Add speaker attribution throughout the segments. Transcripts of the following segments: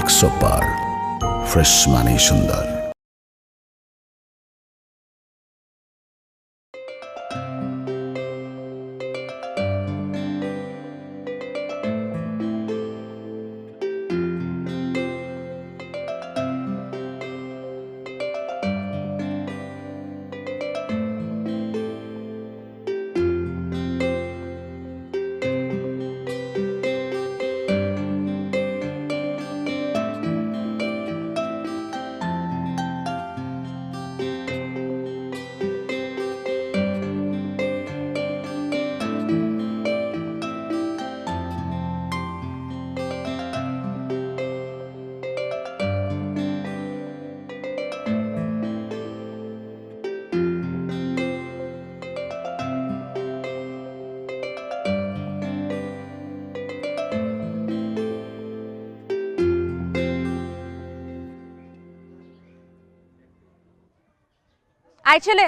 Speaker 1: एक्सो पार fresh माने सुंदर।
Speaker 2: আয় ছেলে,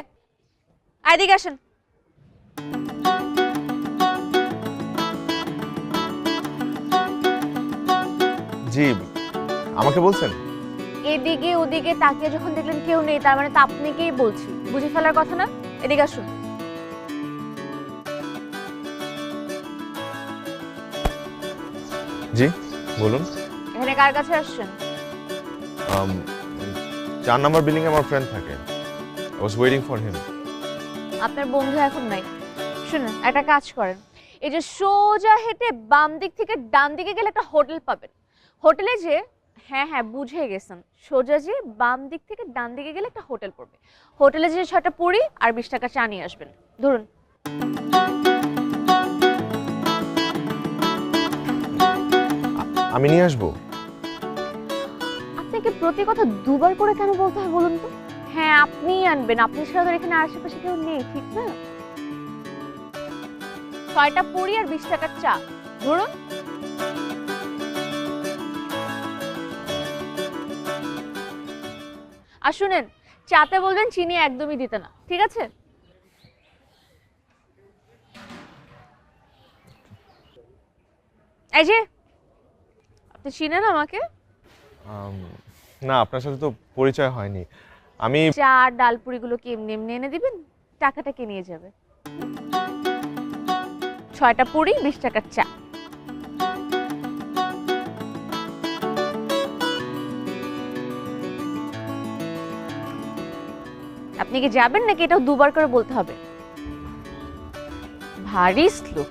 Speaker 2: এদিকে আসেন।
Speaker 3: জি, আমাকে বলছেন?
Speaker 2: এদিকে ওদিকে তাকিয়ে যখন দেখলেন কেউ নেই, তার মানে তো আপনাকেই বলছি। বুঝে ফেলার কথা না? এদিকে আসুন।
Speaker 3: জি বলুন।
Speaker 2: এখানে কার কাছে আসছেন?
Speaker 3: 4 নাম্বার বিল্ডিং এ আমার ফ্রেন্ড থাকে। I was waiting for him.
Speaker 2: আপনার বন্ধু এখন নাই। শুনুন, একটা কাজ করেন, এই যে সোজা হেঁটে বাম দিক থেকে ডান দিকে গেলে একটা হোটেল পাবেন। হোটেলে যে, হ্যাঁ হ্যাঁ বুঝে গেছেন, সোজা যে বাম দিক থেকে ডান দিকে গেলে একটা হোটেল পড়বে। হোটেলে যে 6টা পুরি আর 20 টাকা চা নিয়ে আসবেন। ধরুন।
Speaker 3: আমি নিয়ে আসবো?
Speaker 2: আপনাকে প্রতি কথা দুবার করে কেন বলতে হয় বলুন তো? হ্যাঁ আপনিই আনবেন, আপনি ছাড়া তো এখানে আশেপাশে কেউ নেই, ঠিক না? 6টা পুরি আর 20 টাকার চা ধরুন। আর শুনেন, চাতে বলবেন চিনি একদমই দিতে না, ঠিক আছে? এই যে, আপনি চিনেন আমাকে?
Speaker 3: না, আপনার সাথে তো পরিচয় হয়নি। আমি
Speaker 2: চা আর ডালপুরিগুলো কি এমনি এমনি এনে দিবেন? টাকাটা কে নিয়ে যাবে? 6টা পুরি 20 টাকার চা। আপনি কি যাবেন নাকি এটাও দুবার করে বলতে হবে? ভারী স্লো।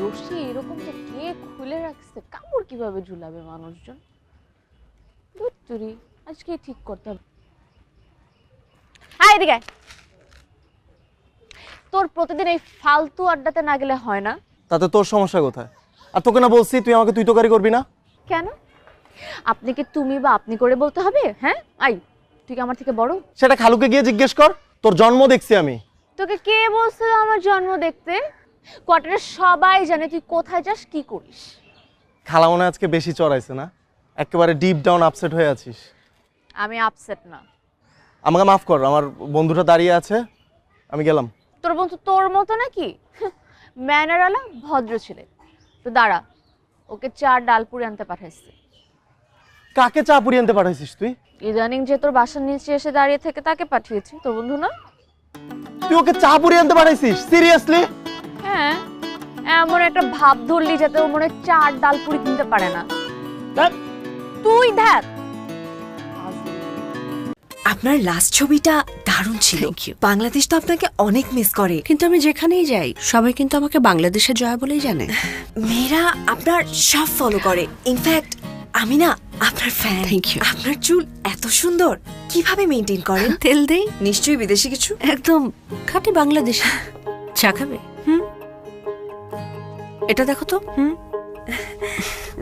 Speaker 2: রশি এরকম যে কে খুলে রাখছে, কাপড় কিভাবে ঝুলাবে মানুষজন? ধুত্তুরি, আজকে ঠিক করতে হবে। এদিকে আয়। তোর প্রতিদিন এই ফালতু আড্ডাতে না গেলে হয় না?
Speaker 4: তাতে তোর সমস্যা কোথায়? আর তোকে না বলছি তুই আমাকে তুই তোকারি করবি না?
Speaker 2: কেন? আপনি কি তুমি বা আপনি করে বলতে হবে? হ্যাঁ আই, তুই কি আমার থেকে বড়?
Speaker 4: সেটা খালুকে গিয়ে জিজ্ঞেস কর, তোর জন্ম দেখছি আমি।
Speaker 2: তোকে কে বলছে আমার জন্ম দেখতে? কোয়ার্টারে সবাই জানে তুই কোথায় যাস, কি করিস।
Speaker 4: খালা মনে আজকে বেশি চড়াইছে না? একেবারে ডিপ ডাউন আপসেট হয়ে আছিস।
Speaker 2: আমি আপসেট না।
Speaker 4: আমাকে মাফ কর, আমার বন্ধুটা দাঁড়িয়ে আছে, আমি গেলাম।
Speaker 2: তোর বন্ধু তোর মতো নাকি? ম্যানারওয়ালা ভদ্র ছেলে। তো দাঁড়া, ওকে চার ডালপুরি আনতে পাঠাইছি।
Speaker 4: কাকে চা পুরি আনতে পাঠাইছিস তুই?
Speaker 2: ইদানিং যে তোর বাসার নিচে এসে দাঁড়িয়ে থেকে তাকে পাঠিয়েছি, তোর বন্ধু না?
Speaker 4: তুই ওকে চা পুরি আনতে পাঠাইছিস? সিরিয়াসলি?
Speaker 2: হ্যাঁ, এমন একটা ভাব ধরলি যাতে ও মনে চার ডালপুরি কিনতে পারে না। তুই দেখ।
Speaker 5: আপনার লাস্ট ছবিটা দারুণ ছিল। বাংলাদেশ তো আপনাকে অনেক মিস করে,
Speaker 6: কিন্তু আমি যেখানেই যাই সবাই কিন্তু আমাকে বাংলাদেশের জয়া বলেই জানে।
Speaker 5: মেয়েরা আপনার সব ফলো করে। ইনফ্যাক্ট আমি না আপনার ফ্যান।
Speaker 6: Thank you.
Speaker 5: আপনার চুল এত সুন্দর, কিভাবে মেইনটেইন করেন?
Speaker 6: তেল দেই?
Speaker 5: নিশ্চয়ই বিদেশি কিছু?
Speaker 6: একদম খাঁটি বাংলাদেশি। চা খাবে? এটা দেখো তো।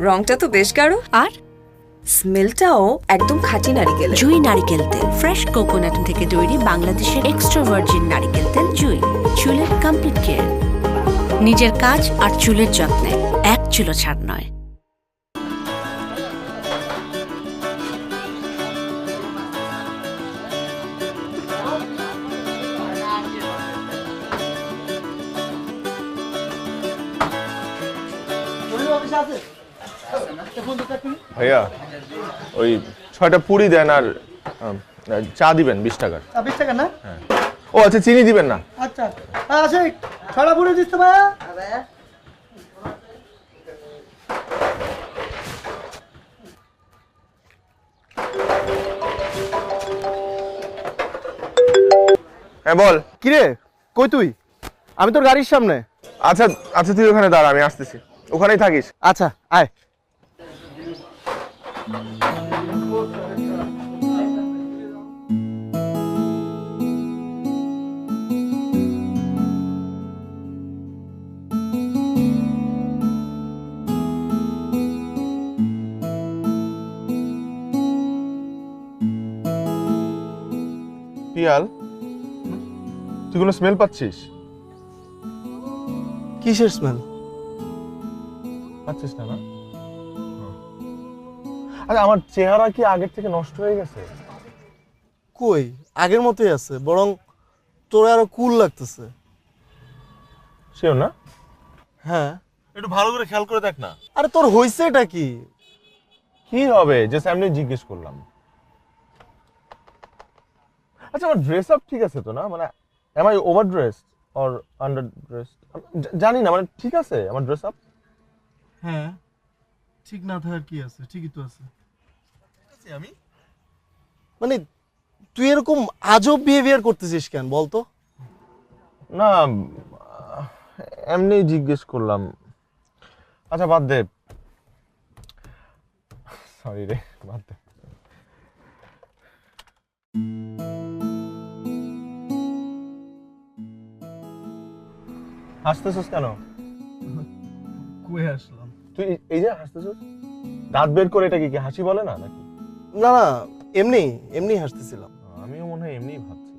Speaker 5: রংটা তো বেশ গাঢ়।
Speaker 6: আর
Speaker 5: স্মেলটাও একদম খাঁটি নারিকেল।
Speaker 6: জুই নারিকেল তেল, ফ্রেশ কোকোনাট থেকে তৈরি বাংলাদেশের এক্সট্রা ভার্জিন নারিকেল তেল। জুই, চুলের কমপ্লিট কেয়ার। নিজের কাজ আর চুলের যত্নে এক চুলো ছাড় নয়।
Speaker 3: ভাইয়া ওই 6টা পুরি দেন আর চা দিবেন 20 টাকার।
Speaker 7: 20 টাকা না?
Speaker 3: হ্যাঁ। ও আচ্ছা, চিনি দিবেন না?
Speaker 7: আচ্ছা আসে ছড়া পুরি দিস তো ভাইয়া।
Speaker 3: হ্যাঁ বল।
Speaker 4: কিরে, কই তুই? আমি তোর গাড়ির সামনে।
Speaker 3: আচ্ছা আচ্ছা, তুই ওখানে দাঁড়া, আমি আসতেছি। ওখানেই থাকিস।
Speaker 4: আচ্ছা আয়।
Speaker 3: পিয়াল, তুই কোনো স্মেল পাচ্ছিস?
Speaker 4: কিসের স্মেল?
Speaker 3: পাচ্ছিস না? না আচ্ছা, আমার চেহারা কি আগের থেকে নষ্ট হয়ে গেছে?
Speaker 4: কই, আগের মতোই আছে, বরং তোর আরো কুল লাগতেছে।
Speaker 3: সেও না?
Speaker 4: হ্যাঁ।
Speaker 3: একটু ভালো করে খেয়াল করে দেখ না।
Speaker 4: আরে তোর হইছে এটা কি?
Speaker 3: কি হবে, জাস্ট এমনি জিজ্ঞেস করলাম। আচ্ছা, আমার ড্রেস আপ ঠিক আছে তো না? মানে am I overdressed or underdressed? জানি না, মানে ঠিক আছে আমার ড্রেস আপ?
Speaker 4: হ্যাঁ, ঠিক না থাকার কি আছে, ঠিকই তো আছে। আমি মানে তুই এরকম আজব বিহেভিয়ার করতেছিস কেন বলতো?
Speaker 3: না, এমনি জিজ্ঞেস করলাম। আচ্ছা বাদ দে, সরি রে, বাদ দে। হাসতেছিস কেন?
Speaker 4: কই আসলাম?
Speaker 3: তুই এই যে হাসতেছিস, দাঁত বের করে, এটা কি হাসি বলে না নাকি?
Speaker 4: না না, এমনি এমনি হাসতেছিলাম।
Speaker 3: আমিও মনে হয় এমনিই ভাবছি।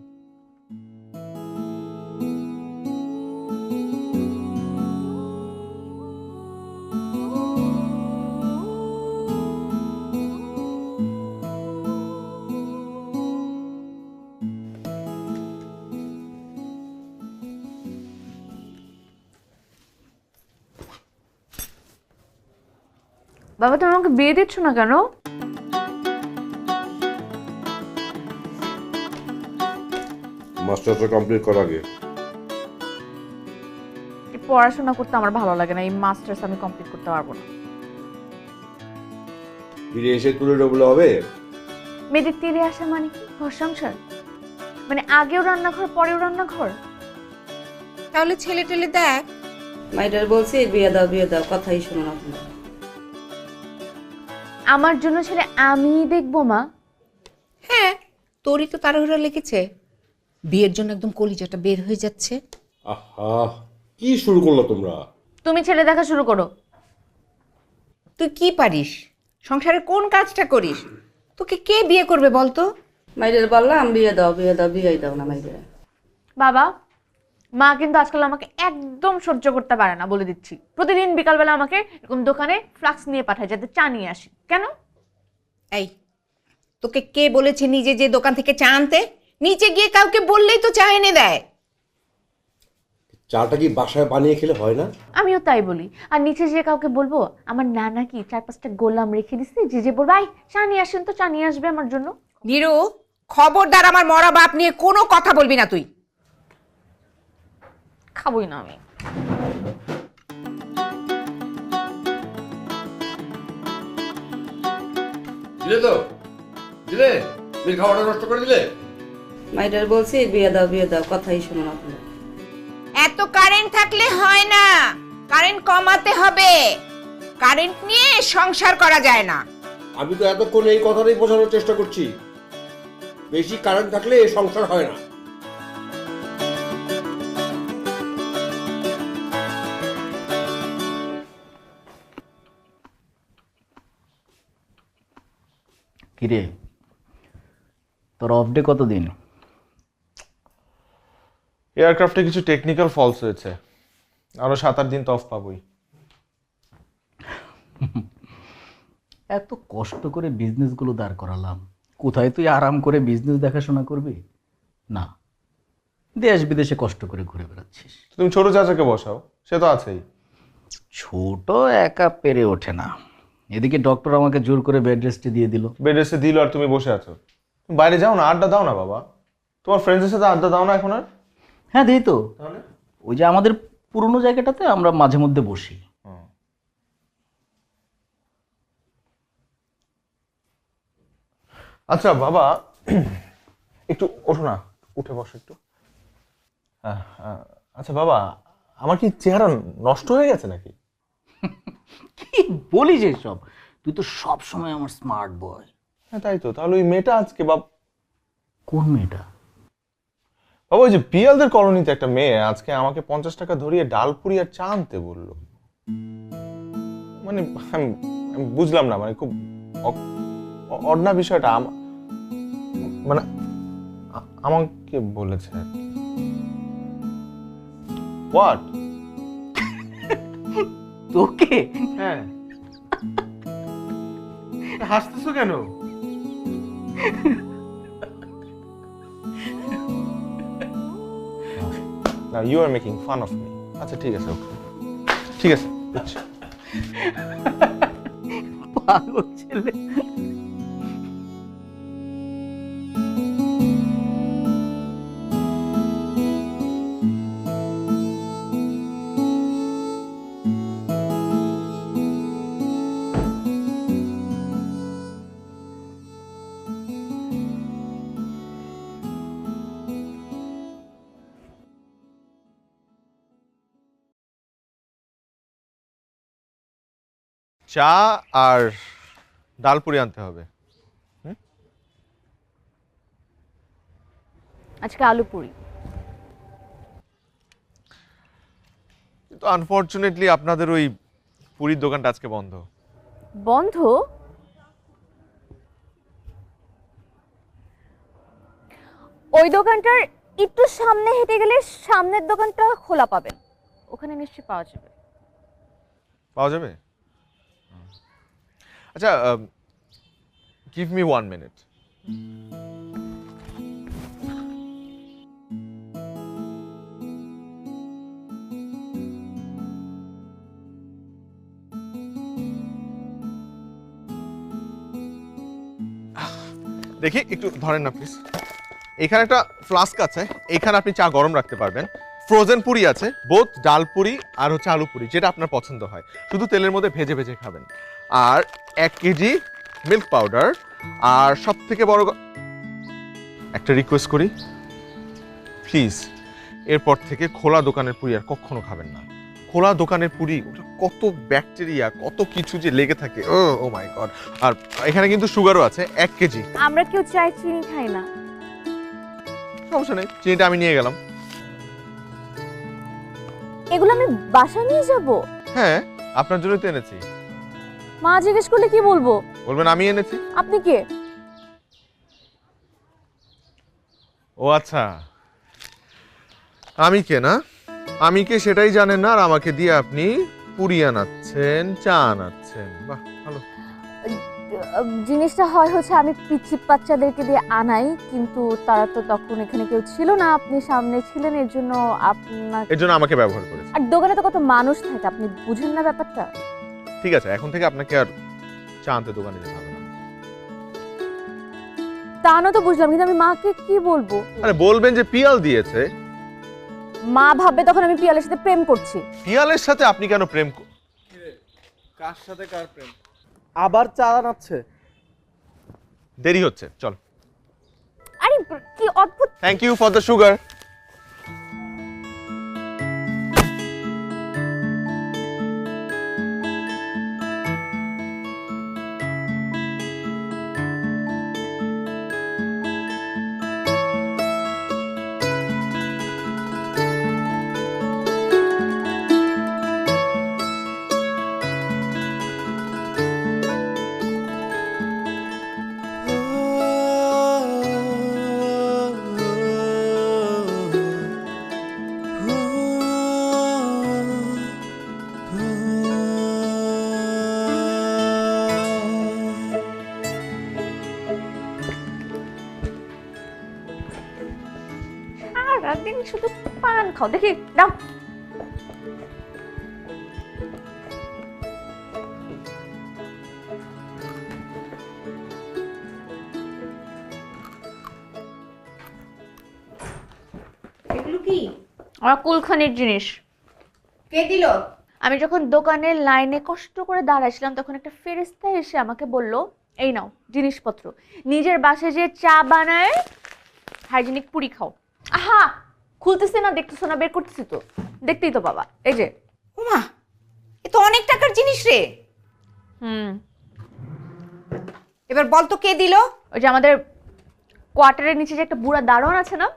Speaker 2: বাবা, তুমি আমাকে বিয়ে দিচ্ছ না কেন?
Speaker 8: মাস্টার্সটা কমপ্লিট করার আগে।
Speaker 2: এই পড়াশোনা করতে আমার ভালো লাগে না, এই মাস্টার্স আমি কমপ্লিট করতে পারবো না।
Speaker 8: ফিরে এসে তুলে ডবলে হবে?
Speaker 2: মেয়েদের তেলে আসা মানে কি? ঘর সংসার মানে আগেও রান্নাঘর পরেও রান্নাঘর?
Speaker 9: তাহলে ছেলে টেলে দেখ। মাইডার বলছি বিয়ে দাও কথাই শোনো না তুমি।
Speaker 2: আমার জন্য ছেলে আমিই দেখবো মা।
Speaker 9: হ্যাঁ, তোরই তো তাড়াহুড়া লেগেছে, বিয়ের জন্য একদম কলিজাটা বের হয়ে যাচ্ছে।
Speaker 8: আহা, কি শুরু করলো তোমরা?
Speaker 2: তুমি ছেলে দেখা শুরু করো।
Speaker 9: তুই কি পারিস, সংসারে কোন কাজটা করিস? তোকে কে বিয়ে করবে বলতো? মাইডার বললাম বিয়ে দাও না মাইডার।
Speaker 2: বাবা, মা কিন্তু আজকাল আমাকে একদম সহ্য করতে পারে না, বলে দিচ্ছি। প্রতিদিন বিকালবেলা আমাকে এরকম দোকানে ফ্লাক্স নিয়ে পাঠায় যাতে চা নিয়ে আসি। কেন?
Speaker 9: এই, তোকে কে বলেছে নিজে যে দোকান থেকে চা আনতে? নিচে গিয়ে কাউকে বললেই তো চা এনে দেয়।
Speaker 8: চাটা কি বাসায় বানিয়ে খেলে হয় না?
Speaker 2: আমিও তাই বলি। আর নিচে যে কাউকে বলবো, আমার নানা কি 4-5টা গোলাম রেখে দিচ্ছে, যে বলবো আই চা নিয়ে আসেন, তো চা নিয়ে আসবে আমার জন্য।
Speaker 9: নিরু, খবরদার আমার মরা বাপ নিয়ে কোনো কথা বলবি না তুই।
Speaker 2: খাবোই না আমি।
Speaker 8: দিলে তো দিলে, তুমি খাবারটা নষ্ট করে দিলে।
Speaker 9: মাইডার বলছি বিয়ে দাও কথাই শোনো না তুমি। এত কারেন্ট থাকলে হয় না, কারেন্ট কমাতে হবে। কারেন্ট নিয়ে সংসার করা যায় না।
Speaker 8: আমি তো এতক্ষণ এই কথাটাই বোঝানোর চেষ্টা করছি, বেশি কারেন্ট থাকলে সংসার হয় না।
Speaker 10: কিরে, তোর অফ ডে কতদিন?
Speaker 3: এয়ারক্রাফটে কিছু টেকনিক্যাল ফলস হয়েছে, আরো 7-8 দিন তো অফ পাবোই।
Speaker 10: এত কষ্ট করে বিজনেসগুলো দাঁড় করালাম, কোথায় তুই আরাম করে বিজনেস দেখাশোনা করবি? না, দেশ বিদেশে কষ্ট করে ঘুরে বেড়াচ্ছিস।
Speaker 3: তুমি ছোট চাচাকে বসাও, সে তো আছেই।
Speaker 10: ছোট একা পেরে ওঠে না। এদিকে ডক্টর আমাকে জোর করে বেড রেস্টে দিয়ে দিল।
Speaker 3: বেড রেস্টে দিল আর তুমি বসে আছো। তুমি বাইরে যাও না, আড্ডা দাও না বাবা। তোমার ফ্রেন্ডসের সাথে আড্ডা দাও না এখন আর?
Speaker 10: হ্যাঁ দিই তো,
Speaker 3: তাহলে
Speaker 10: ওই যে আমাদের পুরনো জায়গাটাতে আমরা মাঝে মধ্যে বসি।
Speaker 3: আচ্ছা বাবা, একটু ওঠো না, উঠে বসো একটু। আচ্ছা বাবা, আমার কি চেহারা নষ্ট হয়ে গেছে নাকি?
Speaker 10: কি বলিস এসব? তুই তো সব সময় আমার স্মার্ট বয়।
Speaker 3: হ্যাঁ তাই তো। তাহলে ওই মেয়েটা আজকে
Speaker 10: কোন মেয়েটা?
Speaker 3: বাবা ওই যে পিয়ালদের কলোনিতে একটা মেয়ে আজকে আমাকে 50 টাকা ধরিয়ে ডালপুরি আর চা আনতে বললো। মানে আমি বুঝলাম না, মানে খুব অডনা বিষয়টা। মানে আমাকে বলেছে আর কি। হোয়াট?
Speaker 10: তোকে?
Speaker 3: হ্যাঁ। হাসতেছো কেন? Now you are making fun of me. আচ্ছা ঠিক আছে, ওকে ঠিক আছে, বুঝছি।
Speaker 10: পাগল ছেলে।
Speaker 3: চা আর ডালপুরি আনতে হবে।
Speaker 2: আজকে আলু পুরি।
Speaker 3: কিন্তু আনফরচুনেটলি আপনাদের ওই পুরীর দোকানটা আজকে বন্ধ।
Speaker 2: বন্ধ? ওই দোকানটার একটু সামনে হেঁটে গেলে সামনের দোকানটা খোলা পাবেন, ওখানে নিশ্চয়ই পাওয়া যাবে।
Speaker 3: পাওয়া যাবে? আচ্ছা, give me 1 minute. দেখি একটু ধরেন না প্লিজ। এখানে একটা ফ্লাস্ক আছে, এখানে আপনি চা গরম রাখতে পারবেন। ফ্রোজেন পুরি আছে, বোথ ডাল পুরি আর হচ্ছে আলু পুরি, যেটা আপনার পছন্দ হয়, শুধু তেলের মধ্যে ভেজে ভেজে খাবেন। আর 1 কেজি মিল্ক পাউডার। আর সব থেকে বড় একটা রিকোয়েস্ট করি, প্লিজ এরপর থেকে খোলা দোকানের পুরি আর কখনো খাবেন না। খোলা দোকানের পুরি, ওটা কত ব্যাকটেরিয়া, কত কিছু যে লেগে থাকে। ও মাই গড। আর এখানে কিন্তু সুগারও আছে 1 কেজি।
Speaker 2: আমরা কেউ চায় চিনি খাই না।
Speaker 3: সমস্যা নেই, চিনিটা আমি নিয়ে গেলাম।
Speaker 2: এগুলো আমি বাসায় নিয়ে যাব?
Speaker 3: হ্যাঁ, আপনার জন্যই তো এনেছি।
Speaker 2: মা জিজ্ঞেস করলে কি বলবো?
Speaker 3: বলবেন আমি এনেছি।
Speaker 2: আপনি কে?
Speaker 3: ও আচ্ছা, আমি কে না? আমি কে সেটাই জানেন না, আর আমাকে দিয়ে আপনি পুরি আনাচ্ছেন, চা আনাচ্ছেন। বাহ, ভালো।
Speaker 2: জিনিসটা হচ্ছে আমি পিচ্ছি বাচ্চাদেরকে দিয়ে আনাই, কিন্তু তারা তো তখন এখানে কেউ ছিল না, আপনি সামনে ছিলেন, এর জন্য
Speaker 3: এর জন্য আমাকে ব্যবহার করেছে।
Speaker 2: আর দোকানে তো কত মানুষ থাকে, আপনি বুঝেন না ব্যাপারটা।
Speaker 3: ঠিক আছে, এখন থেকে আপনাকে আর চা আনতে দোকানে যেতে হবে না।
Speaker 2: তা না তো বুঝলাম, কিন্তু আমি মাকে কি বলবো?
Speaker 3: আরে বলবেন যে পিয়াল দিয়েছে।
Speaker 2: মা ভাববে তখন আমি পিয়ালের সাথে প্রেম করছি।
Speaker 3: পিয়ালের সাথে আপনি কেন প্রেম?
Speaker 4: কার সাথে কার প্রেম? আবার চা আনাচ্ছে।
Speaker 3: দেরি হচ্ছে, চল।
Speaker 2: আরে কি অদ্ভুত।
Speaker 3: Thank you for the sugar.
Speaker 2: সারাদিন শুধু পান খাও, দেখি দাও।
Speaker 9: এগুলো কি?
Speaker 2: আমার কুলখানির জিনিস।
Speaker 9: কে দিল?
Speaker 2: আমি যখন দোকানের লাইনে কষ্ট করে দাঁড়াইছিলাম তখন একটা ফেরেশতা এসে আমাকে বলল, এই নাও জিনিসপত্র, নিজের বাসায় যে চা বানায় হাইজেনিক পুরি খাও। আহা, খুলতেছে না, দেখতেছো না, বের করতেছি তো, দেখতেই তো বাবা, এই যে।
Speaker 9: ওমা, এ তো অনেক টাকার জিনিস রে। এবার বল তো কে দিল?
Speaker 2: ওই যে আমাদের কোয়ার্টারের নিচে যে একটা বুড়া দারোয়ান আছে না,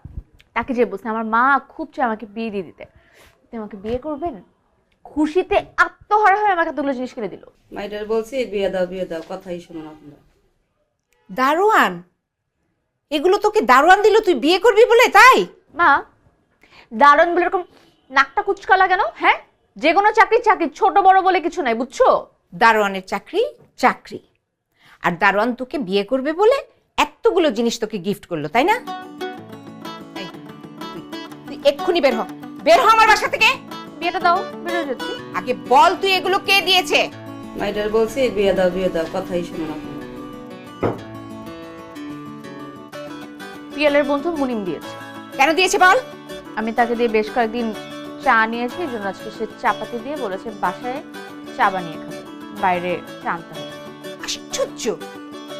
Speaker 2: তাকে যে বলছে আমার মা খুব চায় আমাকে বিয়ে দিয়ে দিতে, আপনি আমাকে বিয়ে করবেন? খুশিতে আত্মহারা হয়ে আমাকে এতগুলো জিনিস কিনে দিল।
Speaker 5: মাইডার বলছি বিয়ে দাও, কথাই শোনো না তোমরা।
Speaker 9: দারোয়ান? এগুলো তোকে দারোয়ান দিল তুই বিয়ে করবি বলে, তাই?
Speaker 2: মা, দারোয়ান বলে এরকম নাকটা কুচকা লাগানো? হ্যাঁ, যে কোনো চাকরি চাকরি, ছোট বড় বলে কিছু নাই, বুঝছো?
Speaker 9: দারোয়ানের চাকরি চাকরি, আর দারোয়ান তোকে বিয়ে করবে বলে এতগুলো জিনিস তোকে গিফট করলো, তাই না? এই, তুই এক্ষুনি বের হ, বের হ আমার বাসা থেকে।
Speaker 2: বিয়েটা দাও, বেরোয় যাচ্ছি।
Speaker 9: আগে বল তুই এগুলো কে দিয়েছে?
Speaker 5: মাইডার বলছি বিয়ে দাও, কথাই শোনো না তোমরা।
Speaker 2: পিয়ালের বন্ধু মুনিম দিয়েছে।
Speaker 9: কেন দিয়েছে বল?
Speaker 2: আমি তাকে দিয়ে বেশ কয়েকদিন চা নিয়েছি, এই জন্য আজকে সে চাপাতি দিয়ে বলেছে বাসায় চা বানিয়ে খাবে, বাইরে চা আনতে হবে।
Speaker 9: আশ্চর্য,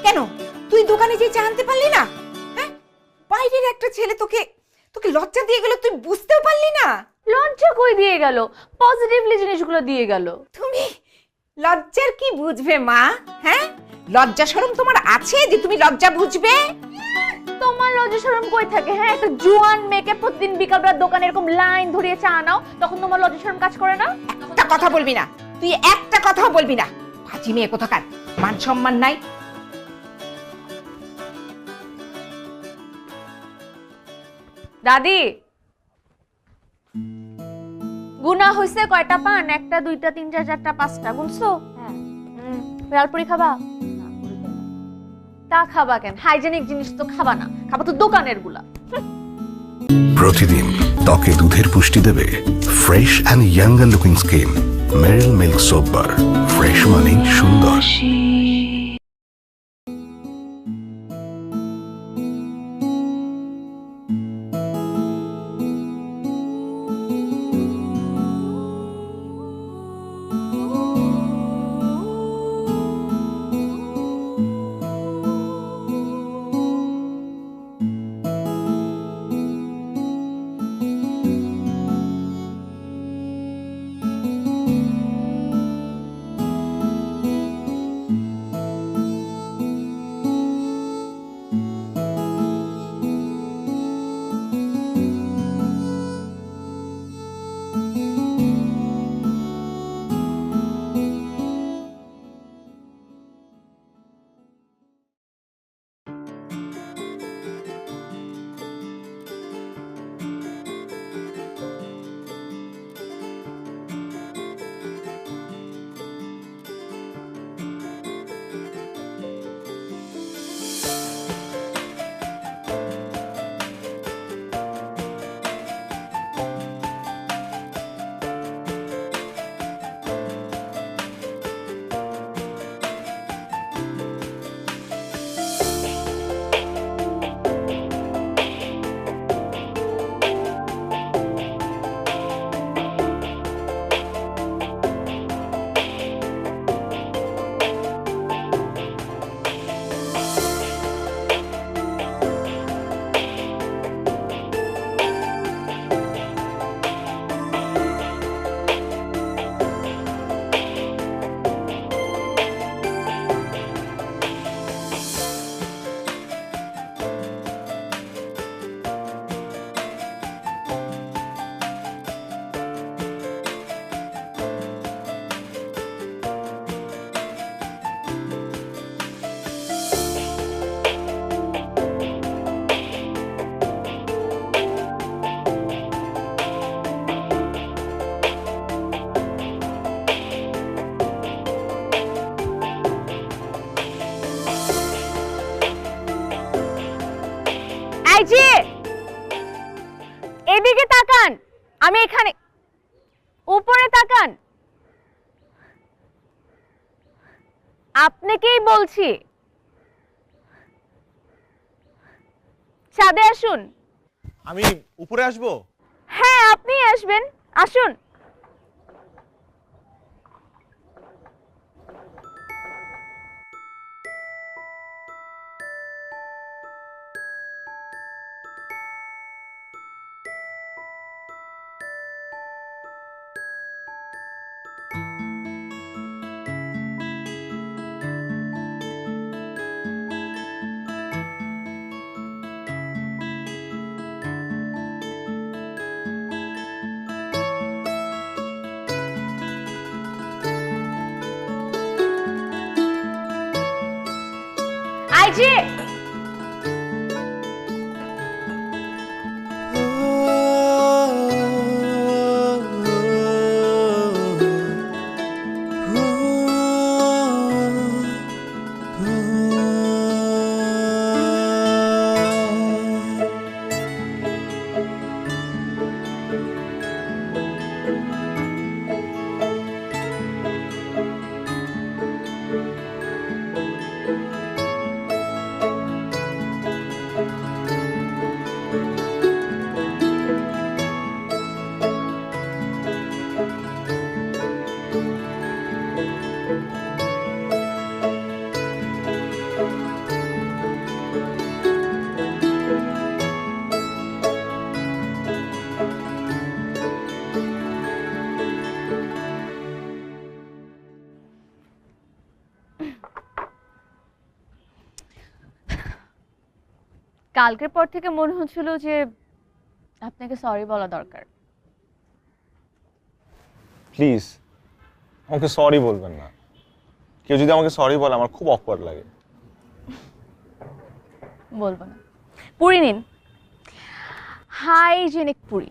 Speaker 9: কেন তুই দোকানে যে চা আনতে পারলি না? হ্যাঁ, বাইরের একটা ছেলে তোকে তোকে লজ্জা দিয়ে গেল, তুই বুঝতেও পারলি না?
Speaker 2: লজ্জা কই দিয়ে গেল, পজিটিভলি জিনিসগুলো দিয়ে গেল।
Speaker 9: তুমি লজ্জার কি বুঝবে মা? হ্যাঁ, লজ্জা শরম তোমার আছে যে তুমি লজ্জা বুঝবে?
Speaker 2: তোমার লজ্জা শরম কই থাকে? হ্যাঁ, একটা জুয়ান মেয়েকে প্রতিদিন বিকালবেলা দোকানে এরকম লাইন ধরিয়ে চা আনাও, তখন তোমার লজ্জা শরম কাজ করে না?
Speaker 9: একটা কথা বলবি না, তুই একটা কথাও বলবি না। ফাঁচি মেয়ে কোথাকার, মান সম্মান নাই।
Speaker 2: দাদি, গুনা হইছে কয়টা পান? একটা, দুইটা, তিনটা, চারটা, পাঁচটা, গুনছো? হ্যাঁ। লালপুরি খাবা? তা খাবা কেন? হাইজেনিক জিনিস তো খাবা না, খাবা তো দোকানের গুলা।
Speaker 1: প্রতিদিন ত্বকে দুধের পুষ্টি দেবে fresh and younger looking skin. Meril milk soap bar, fresh মানে সুন্দর।
Speaker 2: এই যে আমি এখানে। উপরে তাকান। আপনাকেই বলছি, ছাদে আসুন।
Speaker 3: আমি উপরে আসবো?
Speaker 2: হ্যাঁ, আপনি আসবেন, আসুন। আইজি, কালকের পর থেকে মনে হচ্ছিল যে আপনাকে সরি বলা দরকার।
Speaker 11: প্লিজ আমাকে সরি বলবেন না। কেউ যদি আমাকে সরি বলে আমার খুব অকওয়ার্ড লাগে।
Speaker 2: বলবো না। পুরি নিন, হাইজেনিক পুরি।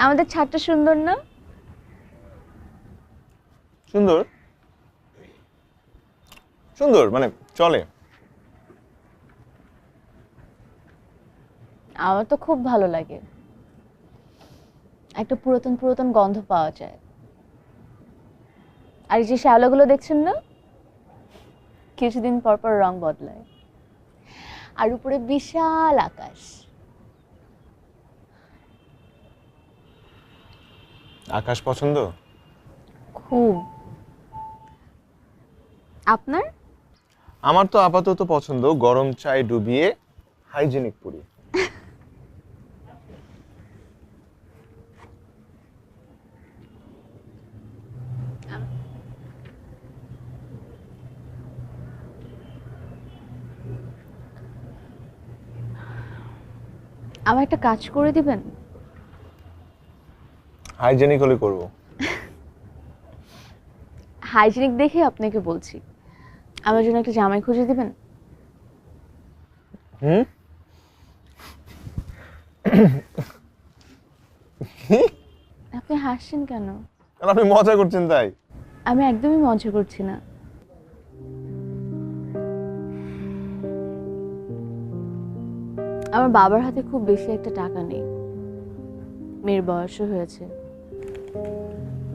Speaker 2: আমাদের ছাদটা সুন্দর না?
Speaker 11: সুন্দর সুন্দর মানে চলে।
Speaker 2: আমার তো খুব ভালো লাগে। একটা পুরাতন পুরাতন গন্ধ পাওয়া যায়। আর এই যে শ্যাওলাগুলো দেখছেন না, কিছুদিন পর পর রং বদলায়। আর উপরে বিশাল আকাশ।
Speaker 11: আকাশ পছন্দ?
Speaker 2: খুব। আপনার?
Speaker 11: আমার তো আপাতত পছন্দ গরম চায় ডুবিয়ে হাইজেনিক পুরি।
Speaker 2: আমার একটা কাজ করে দিবেন?
Speaker 11: হাইজেনিক হলে করবো।
Speaker 2: হাইজেনিক দেখে আপনাকে বলছি, আমার জন্য একটা জামাই খুঁজে দিবেন?
Speaker 11: হুম?
Speaker 2: আপনি হাসছেন কেন?
Speaker 11: কারণ আপনি মজা করছেন তাই।
Speaker 2: আমি একদমই মজা করছি না। আমার বাবার হাতে খুব বেশি একটা টাকা নেই, মেয়ের বয়সও হয়েছে,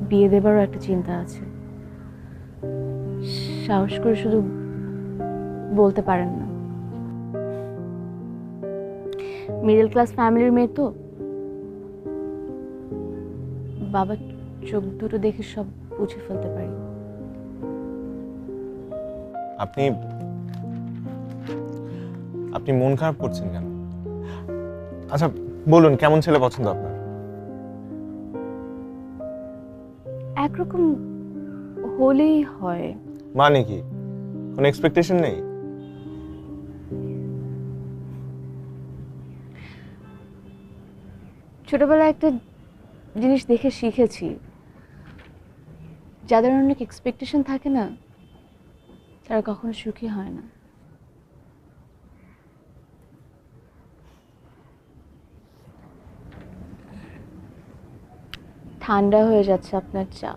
Speaker 2: বিয়ে দেবারও একটা চিন্তা আছে। সাহস করে শুধু বলতে পারেন না। মিডল ক্লাস ফ্যামিলির মেয়ে তো, বাবার চোখ দুটো দেখে সব বুঝে ফেলতে পারি।
Speaker 11: আপনি আপনি মন খারাপ করছেন কেন? আচ্ছা বলুন, কেমন ছেলে পছন্দ আপনার?
Speaker 2: একরকম হলেই হয়।
Speaker 11: মানে কি, কোনো এক্সপেকটেশন নেই?
Speaker 2: ছোটবেলায় একটা জিনিস দেখে শিখেছি, যাদের অনেক এক্সপেকটেশন থাকে না, তারা কখনো সুখী হয় না। ঠান্ডা হয়ে যাচ্ছে আপনার চা।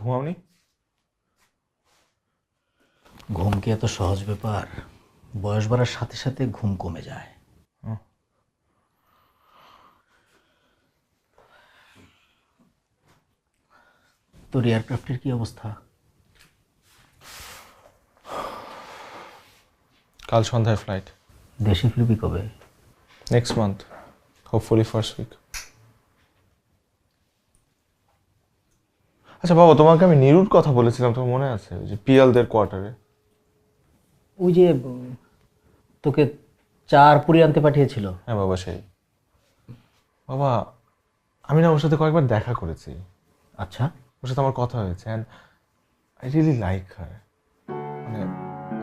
Speaker 11: ঘুমাওনি?
Speaker 10: ঘুম কি এত সহজ ব্যাপার? বয়স বাড়ার সাথে সাথে ঘুম কমে যায়। তোর এয়ারক্রাফটের কি অবস্থা?
Speaker 11: কাল সন্ধ্যায় ফ্লাইট।
Speaker 10: দেশে ফিরবি কবে?
Speaker 11: Next month, hopefully first week. আচ্ছা বাবা, তোমাকে আমি নিরুর কথা বলেছিলাম, তোমার মনে আছে? ওই যে পিয়ালদের কোয়ার্টারে।
Speaker 10: ওই যে তোকে চার পুরি আনতে পাঠিয়েছিল।
Speaker 11: হ্যাঁ বাবা, সেই বাবা। আমি না ওর সাথে কয়েকবার দেখা করেছি।
Speaker 10: আচ্ছা,
Speaker 11: ওর সাথে আমার কথা হয়েছে, and I really like her. মানে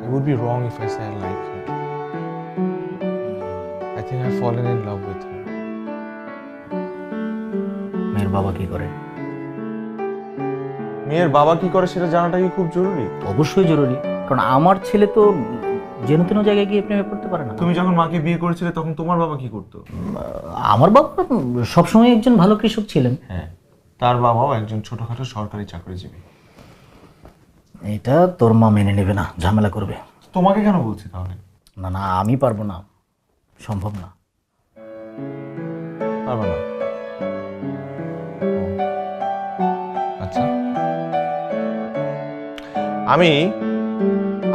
Speaker 11: it would be wrong if I say I like her. I think I've fallen in love with her.
Speaker 10: মেয়ের বাবা কি করে?
Speaker 11: মেয়ের বাবা কি করে সেটা জানাটা কি খুব জরুরি?
Speaker 10: অবশ্যই জরুরি, কারণ আমার ছেলে তো যেন তেন জায়গায় গিয়ে প্রেমে পড়তে পারে না।
Speaker 11: তুমি যখন মাকে বিয়ে করেছিলে তখন তোমার বাবা কি করতো?
Speaker 10: আমার বাবা সবসময় একজন ভালো কৃষক ছিলেন।
Speaker 11: হ্যাঁ, তার বাবাও একজন ছোটখাটো সরকারি চাকরিজীবী।
Speaker 10: এটা তোর মা মেনে নেবে না, ঝামেলা করবে।
Speaker 11: তোমাকে কেন বলছি তাহলে?
Speaker 10: না না, আমি পারবো না, সম্ভব না।
Speaker 11: পারবে না? আচ্ছা,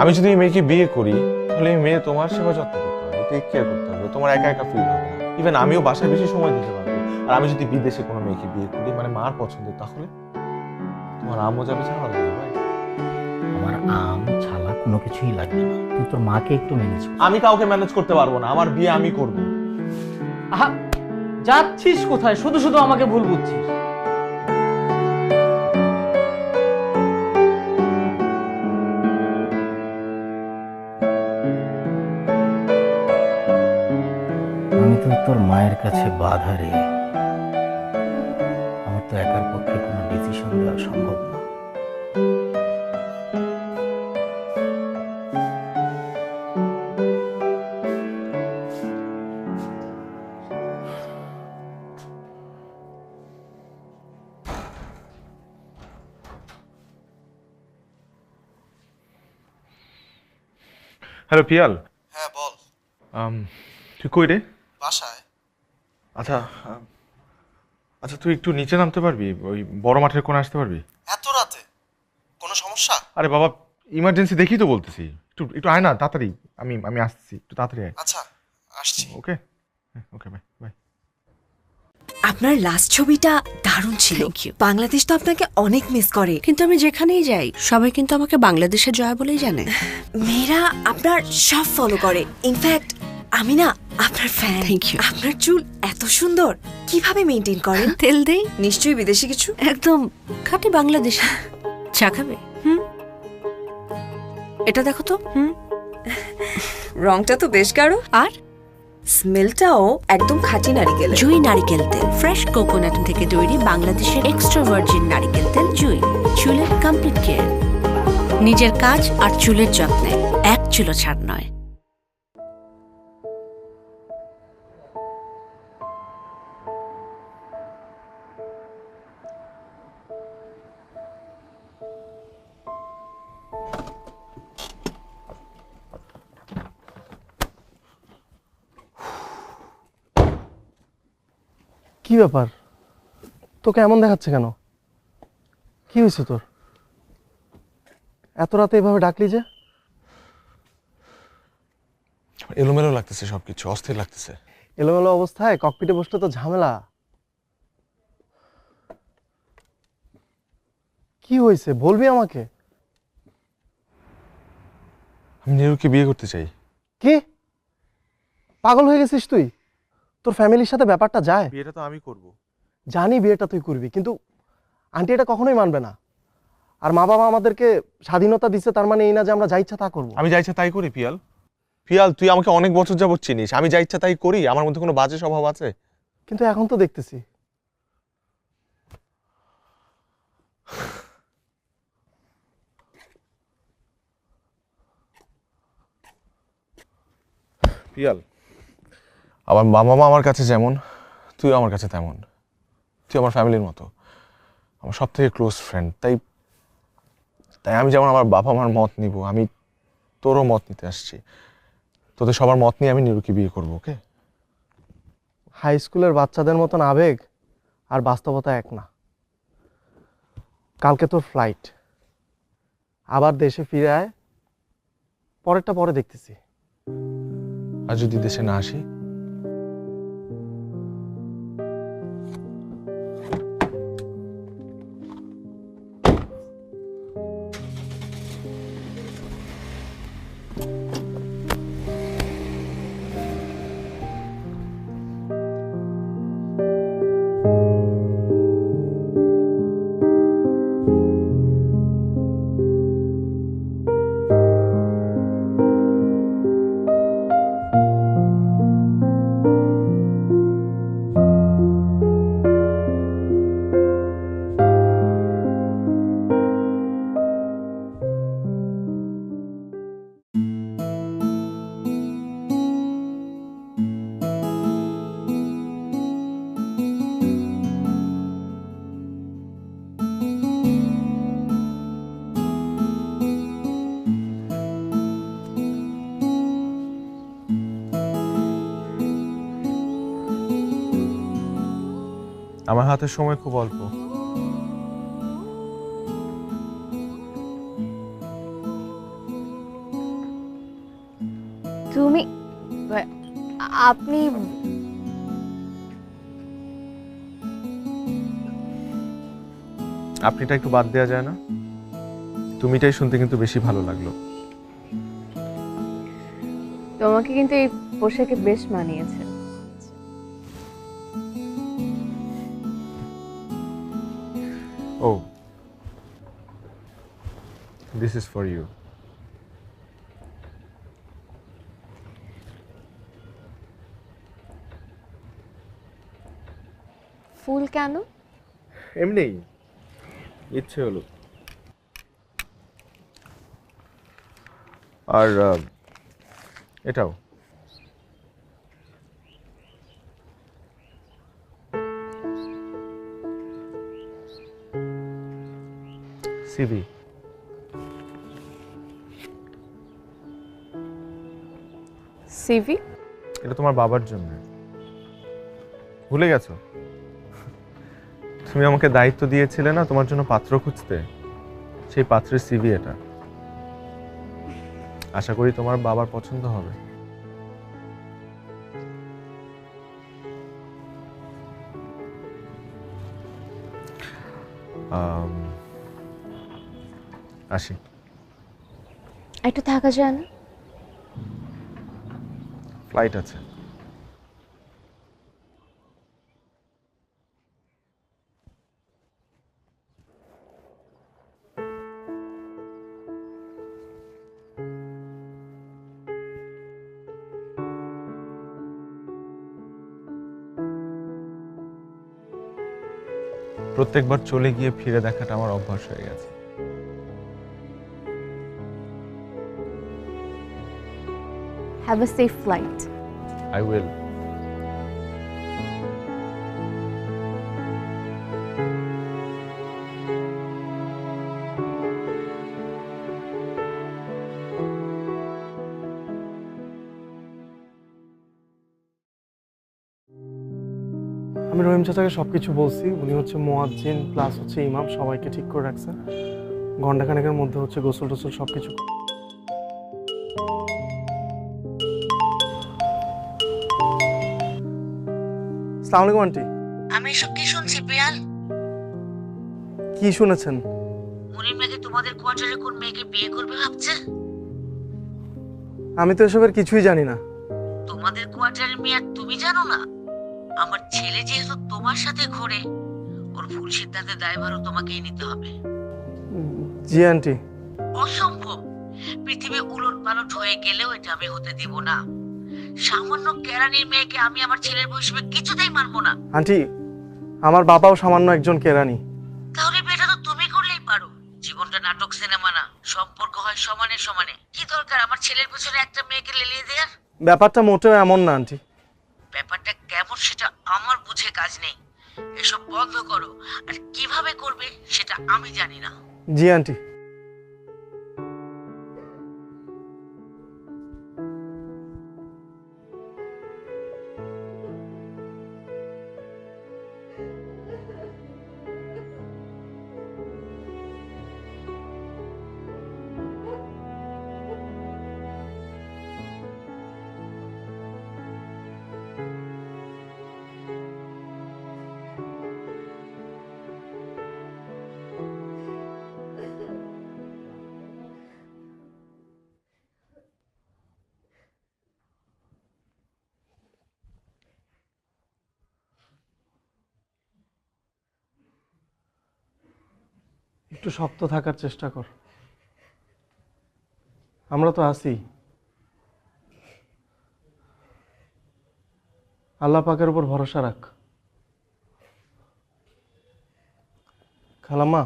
Speaker 11: আমি যদি এই মেয়েকে বিয়ে করি তাহলে এই মেয়ে তোমার সেবা যত্ন করতে হবে, টেক কেয়ার করতে হবে, তোমার একা একা ফিল হবে না। ইভেন আমিও বাসায় বেশি সময় দিতে পারবো। আর আমি যদি বিদেশে কোনো মেয়েকে বিয়ে করি, মানে মার পছন্দের, তাহলে তোমার আম্মু যাবে ছাড়া দেবে ভাই।
Speaker 10: আমার আম ছালা কোনো কিছুই লাগবে না, তুই তোর মাকে একটু ম্যানেজ কর।
Speaker 11: আমি কাউকে ম্যানেজ করতে পারবো না, আমার বিয়ে আমি করবো।
Speaker 10: আহা, যাচ্ছিস কোথায়? শুধু শুধু আমাকে ভুল বুঝছিস। আমি তো তোর মায়ের কাছে বাধা রে, আমার তো একার পক্ষে কোনো ডিসিশন দেওয়া সম্ভব না।
Speaker 11: হ্যালো পিয়াল।
Speaker 4: হ্যাঁ বল।
Speaker 11: তুই কই রে?
Speaker 4: বাসায়।
Speaker 11: আচ্ছা আচ্ছা, তুই একটু নিচে নামতে পারবি? ওই বড় মাঠের কোণে আসতে পারবি?
Speaker 4: এত রাতে কোনো সমস্যা?
Speaker 11: আরে বাবা, ইমার্জেন্সি দেখি তো বলতেছি। একটু আয় না তাড়াতাড়ি। আমি আসছি, একটু তাড়াতাড়ি আয়।
Speaker 4: আচ্ছা আসছি।
Speaker 11: ওকে ওকে, বাই বাই।
Speaker 5: আপনার লাস্ট ছবিটা দারুণ ছিল।
Speaker 6: Thank you.
Speaker 5: বাংলাদেশ তো আপনাকে অনেক মিস করে।
Speaker 6: কিন্তু আমি যেখানেই যাই সবাই কিন্তু আমাকে বাংলাদেশের জয়া বলেই জানে।
Speaker 5: মেয়েরা আপনার সব ফলো করে। ইনফ্যাক্ট আমি না আপনার ফ্যান।
Speaker 6: Thank you.
Speaker 5: আপনার চুল এত সুন্দর, কিভাবে মেনটেন করেন?
Speaker 6: তেল দেই,
Speaker 5: নিশ্চয়ই বিদেশি কিছু।
Speaker 6: একদম খাঁটি বাংলাদেশি। চা খাবে? এটা দেখো তো।
Speaker 5: রংটা তো বেশ গাঢ়,
Speaker 6: আর
Speaker 5: স্মেলটাও একদম খাঁটি নারিকেল।
Speaker 6: জুই নারিকেল তেল, ফ্রেশ কোকোনাট থেকে তৈরি বাংলাদেশের এক্সট্রা ভার্জিন নারিকেল তেল জুই। চুলের কমপ্লিট কেয়ার, নিজের কাজ আর চুলের যত্নে এক চুলো ছাড় নয়।
Speaker 4: কি ব্যাপার, তোকে এমন দেখাচ্ছে কেন? কি হয়েছে তোর? এত রাতে এভাবে ডাকলি যে?
Speaker 11: এলোমেলো লাগতেছে সবকিছু, অস্থির লাগতেছে।
Speaker 4: এলোমেলো অবস্থায় ককপিটে বসলে তো ঝামেলা। কি হয়েছে বলবি আমাকে?
Speaker 11: আমি নিরুকে বিয়ে করতে চাই।
Speaker 4: কি পাগল হয়ে গেছিস তুই? তোর ফ্যামিলির সাথে ব্যাপারটা যায়?
Speaker 11: বিয়েটা তো আমি করব।
Speaker 4: জানি বিয়েটা তুই করবি, কিন্তু আন্টি এটা কখনোই মানবে না। আর মা বাবা আমাদেরকে স্বাধীনতা দিচ্ছে, তার মানে এই না যে আমরা যা ইচ্ছা তা করবো।
Speaker 11: আমি যা ইচ্ছা তাই করি পিয়াল। তুই আমাকে অনেক বছর যাবত চিনিস, আমি যা ইচ্ছা তাই করি? আমার মধ্যে কোনো বাজে স্বভাব আছে?
Speaker 4: কিন্তু এখন তো দেখতেছি।
Speaker 11: পিয়াল, আমার মা আমার কাছে যেমন, তুই আমার কাছে তেমন। তুই আমার ফ্যামিলির মতো, আমার সব থেকে ক্লোজ ফ্রেন্ড। তাই তাই আমি যেমন আমার বাবা মার মত নিব, আমি তোরও মত নিতে আসছি। তোদের সবার মত নিয়ে আমি নিরুকে বিয়ে করবো, ওকে?
Speaker 4: হাই স্কুলের বাচ্চাদের মতন আবেগ আর বাস্তবতা এক না। কালকে তোর ফ্লাইট, আবার দেশে ফিরে আয়, পরেরটা পরে দেখতেছি।
Speaker 11: আর যদি দেশে না আসি? আমার হাতে সময় খুব অল্প।
Speaker 2: তুমি আপনি
Speaker 11: আপনিটা একটু বাদ দেওয়া যায় না? তুমিটাই শুনতে কিন্তু বেশি ভালো লাগলো।
Speaker 2: তোমাকে কিন্তু এই পোশাকে বেশ মানিয়েছে।
Speaker 11: Oh, this is for you.
Speaker 2: ফুল কেন?
Speaker 11: এমনিই ইচ্ছে হলো। আর এটাও। সিভি।
Speaker 2: সিভি?
Speaker 11: এটা তোমার বাবার জন্য। ভুলে গেছো? তুমি আমাকে দায়িত্ব দিয়েছিলে না তোমার জন্য পাত্র খুঁজতে, সেই পাত্রের সিভি এটা। আশা করি তোমার বাবার পছন্দ হবে। আসি।
Speaker 2: একটু থাকা যায় না?
Speaker 11: ফ্লাইট আছে। প্রত্যেকবার চলে গিয়ে ফিরে দেখাটা আমার অভ্যাস হয়ে গেছে।
Speaker 2: Have a safe flight.
Speaker 11: I will.
Speaker 4: আমি রহিম চাচাকে সবকিছু বলছি, উনি হচ্ছে মুয়াজ্জিন প্লাস হচ্ছে ইমাম, সবাইকে ঠিক করে রাখছেন। ঘন্টাখানেকের মধ্যে হচ্ছে গোসল টোসল সবকিছু। আসসালামু আলাইকুম আন্টি।
Speaker 12: আমি এসব কি শুনছি প্রিয়াল?
Speaker 4: কি শুনেছেন?
Speaker 12: মুনির নাকি তোমাদের কোয়ার্টারে কোন মেয়েকে বিয়ে করবে ভাবছে।
Speaker 4: আমি তো এসবের কিছুই জানি না।
Speaker 12: তোমাদের কোয়ার্টারের মেয়ে আর তুমি জানো না? আমার ছেলে যেহেতু তোমার সাথে ঘোরে, ওর ভুল সিদ্ধান্তের দায়ভারও তোমাকেই নিতে হবে।
Speaker 4: জি আন্টি।
Speaker 12: অসম্ভব। পৃথিবী উলট পালট হয়ে গেলেও এটা আমি হতে দিব না। সামান্য কেরানির মেয়েকে আমি আমার ছেলের বউ হিসেবে কিছুতেই মানবো না।
Speaker 4: আন্টি, আমার বাবাও সামান্য একজন কেরানি।
Speaker 12: তাহলে বিয়েটা তো তুমি করলেই পারো। জীবনটা নাটক সিনেমা না, সম্পর্ক হয় সমানে সমানে। কি দরকার আমার ছেলের পেছনে একটা মেয়েকে লেলিয়ে দেয়ার?
Speaker 4: ব্যাপারটা মোটেও এমন না আন্টি।
Speaker 12: ব্যাপারটা কেমন সেটা আমার বুঝে কাজ নেই। এসব বন্ধ করো, আর কিভাবে করবে সেটা আমি জানি না।
Speaker 4: জি আন্টি। একটু শক্ত থাকার চেষ্টা কর, আমরা তো আছি। আল্লাহ পাকের উপর ভরসা রাখ। খালাম্মা,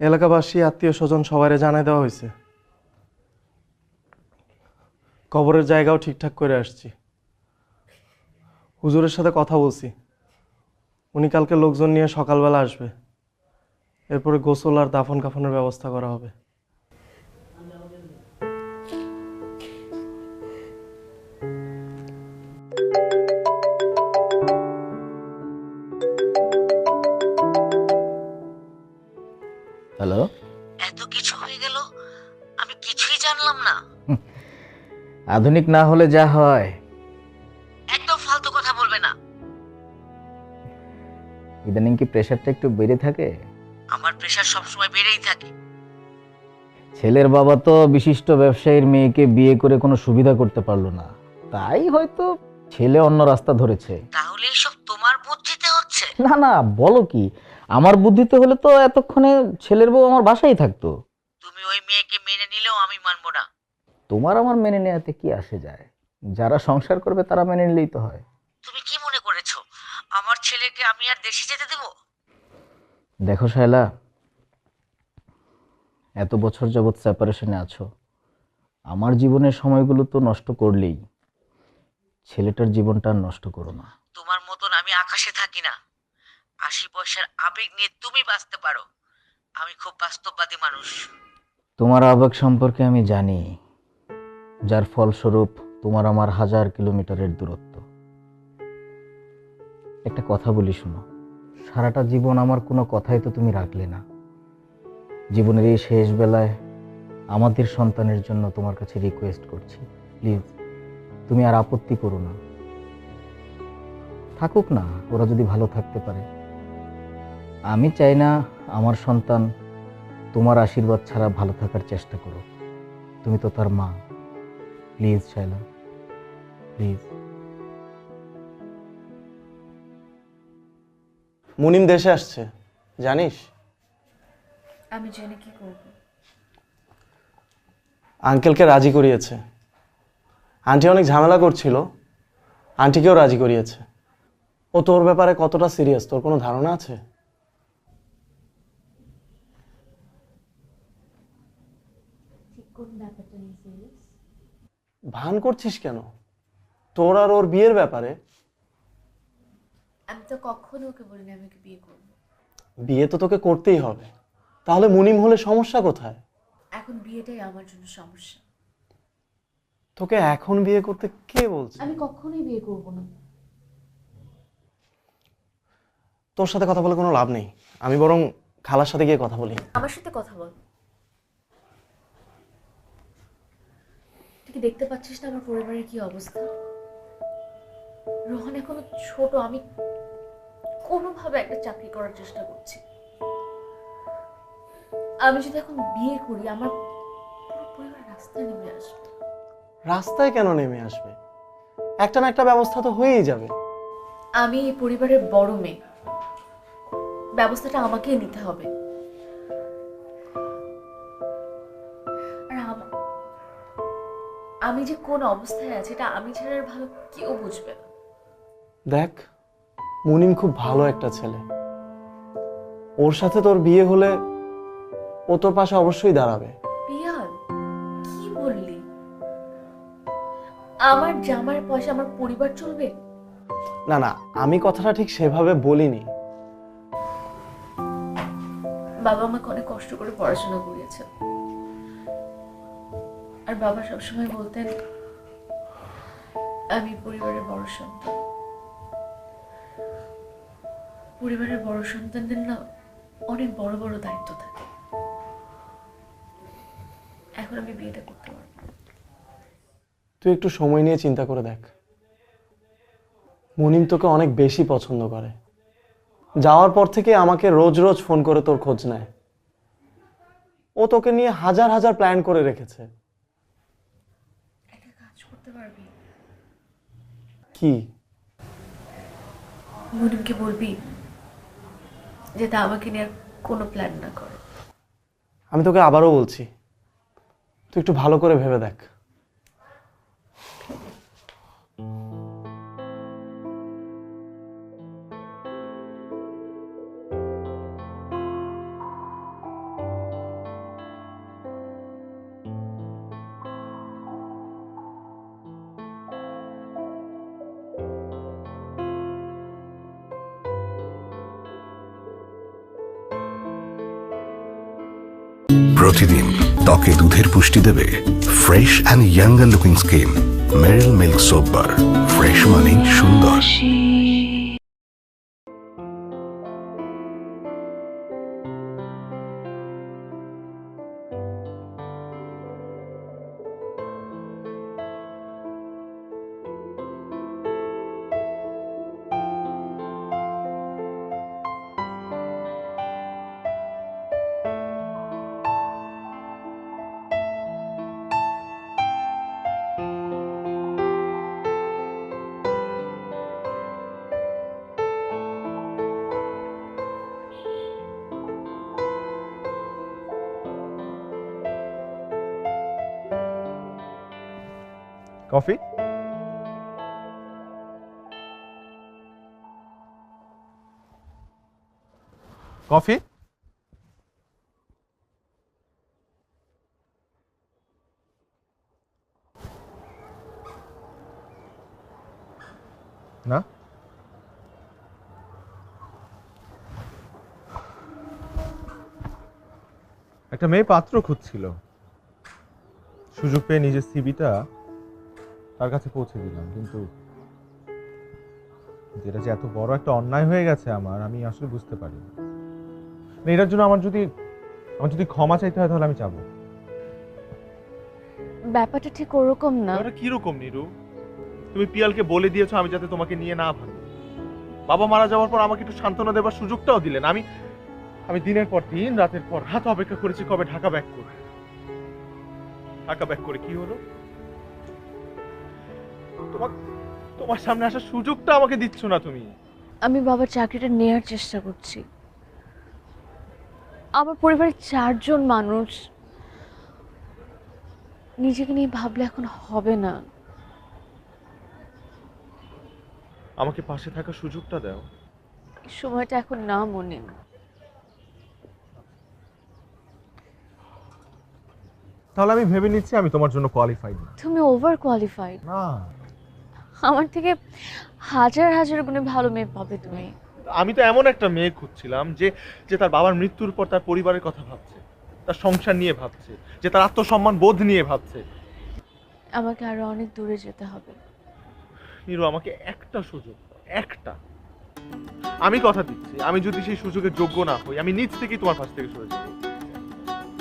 Speaker 4: এলাকাবাসী আত্মীয় স্বজন সবাইরে জানাই দেওয়া হয়েছে। কবরের জায়গাও ঠিকঠাক করে আসছি। হুজুরের সাথে কথা বলছি, উনি কালকে লোকজন নিয়ে সকালবেলা আসবে। এরপরে গোসল আর দাফন কাফনের ব্যবস্থা করা হবে।
Speaker 10: হ্যালো,
Speaker 12: এত কিছু হয়ে গেল, আমি কিছুই জানলাম না।
Speaker 10: আধুনিক না হলে যা হয়।
Speaker 12: একদম ফালতু কথা বলবে না।
Speaker 10: ইদানিং কি প্রেশারটা একটু বেড়ে থাকে?
Speaker 12: আমার প্রেশার সবসময় বেড়েই থাকে।
Speaker 10: ছেলের বাবা তো বিশিষ্ট ব্যবসায়ীর মেয়েকে বিয়ে করে কোনো সুবিধা করতে পারলো না, তাই হয়তো ছেলে অন্য রাস্তা ধরেছে।
Speaker 12: তাহলে এসব তোমার বুদ্ধিতে হচ্ছে?
Speaker 10: না না, বলো কি, আমার বুদ্ধিতে হলে তো এতক্ষণে ছেলের বউ আমার বাসায় থাকতো।
Speaker 12: তুমি ওই মেয়েকে মেনে নিলেও আমি মানবো না।
Speaker 10: তোমার আমার মেনে নেওয়াতে কি আসে যায়? যারা সংসার করবে তারা মেনে নিলেই তো হয়।
Speaker 12: তুমি কি মনে করেছো আমার ছেলেকে আমি আর দেশে যেতে দেব?
Speaker 10: দেখো শায়লা, এত বছর যাবৎ সেপারেশনে আছো, আমার জীবনের সময়গুলো তো নষ্ট করলেই, ছেলেটার জীবনটা আর নষ্ট করো না।
Speaker 12: তোমার মতন আমি আকাশে থাকি না। 80 পয়সার আবেগ নিয়ে তুমি বাঁচতে পারো, আমি খুব বাস্তববাদী মানুষ।
Speaker 10: তোমার আবেগ সম্পর্কে আমি জানি, যার ফলস্বরূপ তোমার আমার 1000 কিলোমিটারের দূরত্ব। একটা কথা বলি শোনো, সারাটা জীবন আমার কোনো কথাই তো তুমি রাখলে না। জীবনের এই শেষ বেলায় আমাদের সন্তানের জন্য তোমার কাছে রিকোয়েস্ট করছি, প্লিজ তুমি আর আপত্তি করো না। থাকুক না, ওরা যদি ভালো থাকতে পারে। আমি চাই না আমার সন্তান তোমার আশীর্বাদ ছাড়া ভালো থাকার চেষ্টা করো। তুমি তো তার মা। Please Shaila, please.
Speaker 4: মুনিম দেশে আসছে, জানিস?
Speaker 2: আমি জেনে কি করব?
Speaker 4: আঙ্কেলকে রাজি করিয়েছে। আন্টি অনেক ঝামেলা করছিল, আন্টিকেও রাজি করিয়েছে। ও তোর ব্যাপারে কতটা সিরিয়াস তোর কোনো ধারণা আছে? ভান করছিস কেন? তোর আর ওর বিয়ের ব্যাপারে।
Speaker 2: আমি তো কখনো ওকে বলিনি আমি ওকে বিয়ে করব।
Speaker 4: বিয়ে তো তোকে করতেই হবে, তাহলে মুনিম হলে সমস্যা কোথায়?
Speaker 2: এখন বিয়েটাই আমার জন্য সমস্যা।
Speaker 4: তোকে এখন বিয়ে করতে কে বলছে?
Speaker 2: আমি কখনোই বিয়ে করব না।
Speaker 4: তোর সাথে কথা বলে কোনো লাভ নেই, আমি বরং খালার সাথে গিয়ে কথা বলি।
Speaker 2: আমার সাথে কথা বল। তুই কি দেখতে পাচ্ছিস না আমার পরিবারের কি অবস্থা? রোহন এখনো ছোট, আমি কোনোভাবে একটা চাকরি করার চেষ্টা করছি। আমি যদি এখন বিয়ে করি আমার পুরো পরিবার রাস্তায় নেমে আসবে।
Speaker 4: রাস্তায় কেন নেমে আসবে? একটা না একটা ব্যবস্থা তো হয়েই যাবে।
Speaker 2: আমি এই পরিবারের বড় মেয়ে, ব্যবস্থাটা আমাকেই নিতে হবে। আর আমি যে কোন অবস্থায় আছি এটা আমি ছাড়া আর ভালো কেউ বুঝবে না।
Speaker 4: দেখ, মুনিম খুব ভালো একটা ছেলে, ওর সাথে তোর বিয়ে হলে ও তোর পাশে অবশ্যই দাঁড়াবে।
Speaker 2: পিয়াল, কি বললি? আমার জামার পয়সা আমার পরিবার চলবে?
Speaker 4: না না, আমি কথাটা ঠিক সেভাবে বলিনি।
Speaker 2: বাবা আমাকে অনেক কষ্ট করে পড়াশোনা করিয়েছে, আর বাবা সবসময় বলতেন আমি পরিবারের বড় সন্তান। পরিবারের বড় সন্তানদের না অনেক বড় বড় দায়িত্ব থাকে। এখন আমি বিয়েটা করতে পারবো।
Speaker 4: তুই একটু সময় নিয়ে চিন্তা করে দেখ। মুনিম তোকে অনেক বেশি পছন্দ করে, যাওয়ার পর থেকে আমাকে রোজ রোজ ফোন করে তোর খোঁজ নেয়। ও তোকে নিয়ে হাজার হাজার প্ল্যান করে রেখেছে।
Speaker 2: একটা কাজ করতে পারবি?
Speaker 4: কি?
Speaker 2: মুনিমকে বলবি যে তা আমাকে নিয়ে কোনো প্ল্যান না করে।
Speaker 4: আমি তোকে আবারও বলছি, তুই একটু ভালো করে ভেবে দেখ।
Speaker 1: প্রতিদিন ত্বকে দুধের পুষ্টি দেবে fresh and younger looking skin Meril milk soap bar. Fresh মানে সুন্দর।
Speaker 3: কফি? কফি? না? একটা মেয়ে পাত্র খুঁজছিল, সুযোগ পেয়ে নিজের সিভিটা তার কাছে পৌঁছে দিলাম, কিন্তু যেটা যে এত বড় একটা অন্যায় হয়ে গেছে আমার, আমি আসলে বুঝতে পারি না। এটার জন্য আমার যদি ক্ষমা চাইতে হয় তাহলে আমি চাবো।
Speaker 2: ব্যাপারটা ঠিক ওরকম না।
Speaker 3: ওটা কি রকম নিরু? তুমি পিয়ালকে বলে দিয়েছো আমি যাতে তোমাকে নিয়ে না ভাবি। বাবা মারা যাওয়ার পর আমাকে একটু সান্ত্বনা দেবার সুযোগটাও দিলেন। আমি দিনের পর দিন রাতের পর রাত অপেক্ষা করেছি কবে ঢাকা ব্যাক করবে। ঢাকা ব্যাক করে কি হলো? তোমার সামনে আসার সুযোগটা আমাকে দিচ্ছ না তুমি।
Speaker 2: আমি বাবার চাকরিটা নেয়ার চেষ্টা করছি। আমার পরিবারের 4 জন মানুষ, নিজেকে নিয়ে ভাবলে এখন হবে না।
Speaker 3: আমাকে পাশে থাকার সুযোগটা দাও।
Speaker 2: সময়টা এখন না মনে।
Speaker 3: তাহলে আমি ভেবে নিচ্ছি আমি তোমার জন্য কোয়ালিফাইড না।
Speaker 2: তুমি ওভার কোয়ালিফাইড।
Speaker 3: না,
Speaker 2: আমার থেকে হাজার হাজার গুণে ভালো মেয়ে পাবে তুমি।
Speaker 3: আমি তো এমন একটা মেয়ে খুঁজছিলাম যে তার বাবার মৃত্যুর পর তার পরিবারের কথা ভাবছে, তার সংসার নিয়ে ভাবছে, যে তার আত্মসম্মান বোধ নিয়ে ভাবছে।
Speaker 2: আমাকে আরো অনেক দূরে যেতে হবে।
Speaker 3: নিরু, আমাকে একটা সুযোগ দাও, একটা। আমি কথা দিচ্ছি, আমি যদি সেই সুযোগের যোগ্য না হই, আমি নিজ থেকেই তোমার পাশ থেকে সরে যাব।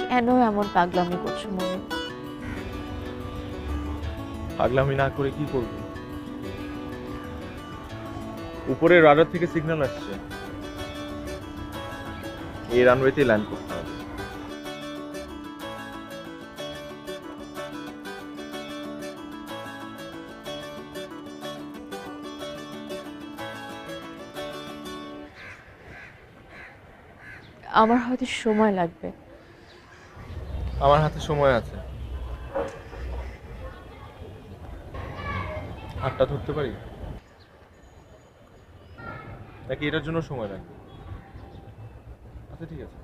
Speaker 2: কেন এমন পাগলামি করছো মনে?
Speaker 3: পাগলামি না করে কি করব? উপরে রাডার থেকে সিগন্যাল আসছে, এই রানওয়েতে ল্যান্ড করতে হবে।
Speaker 2: আমার হয়তো সময় লাগবে।
Speaker 3: আমার হাতে সময় আছে। হাতটা ধরতে পারি নাকি এটার জন্য সময় লাগবে? আচ্ছা ঠিক আছে।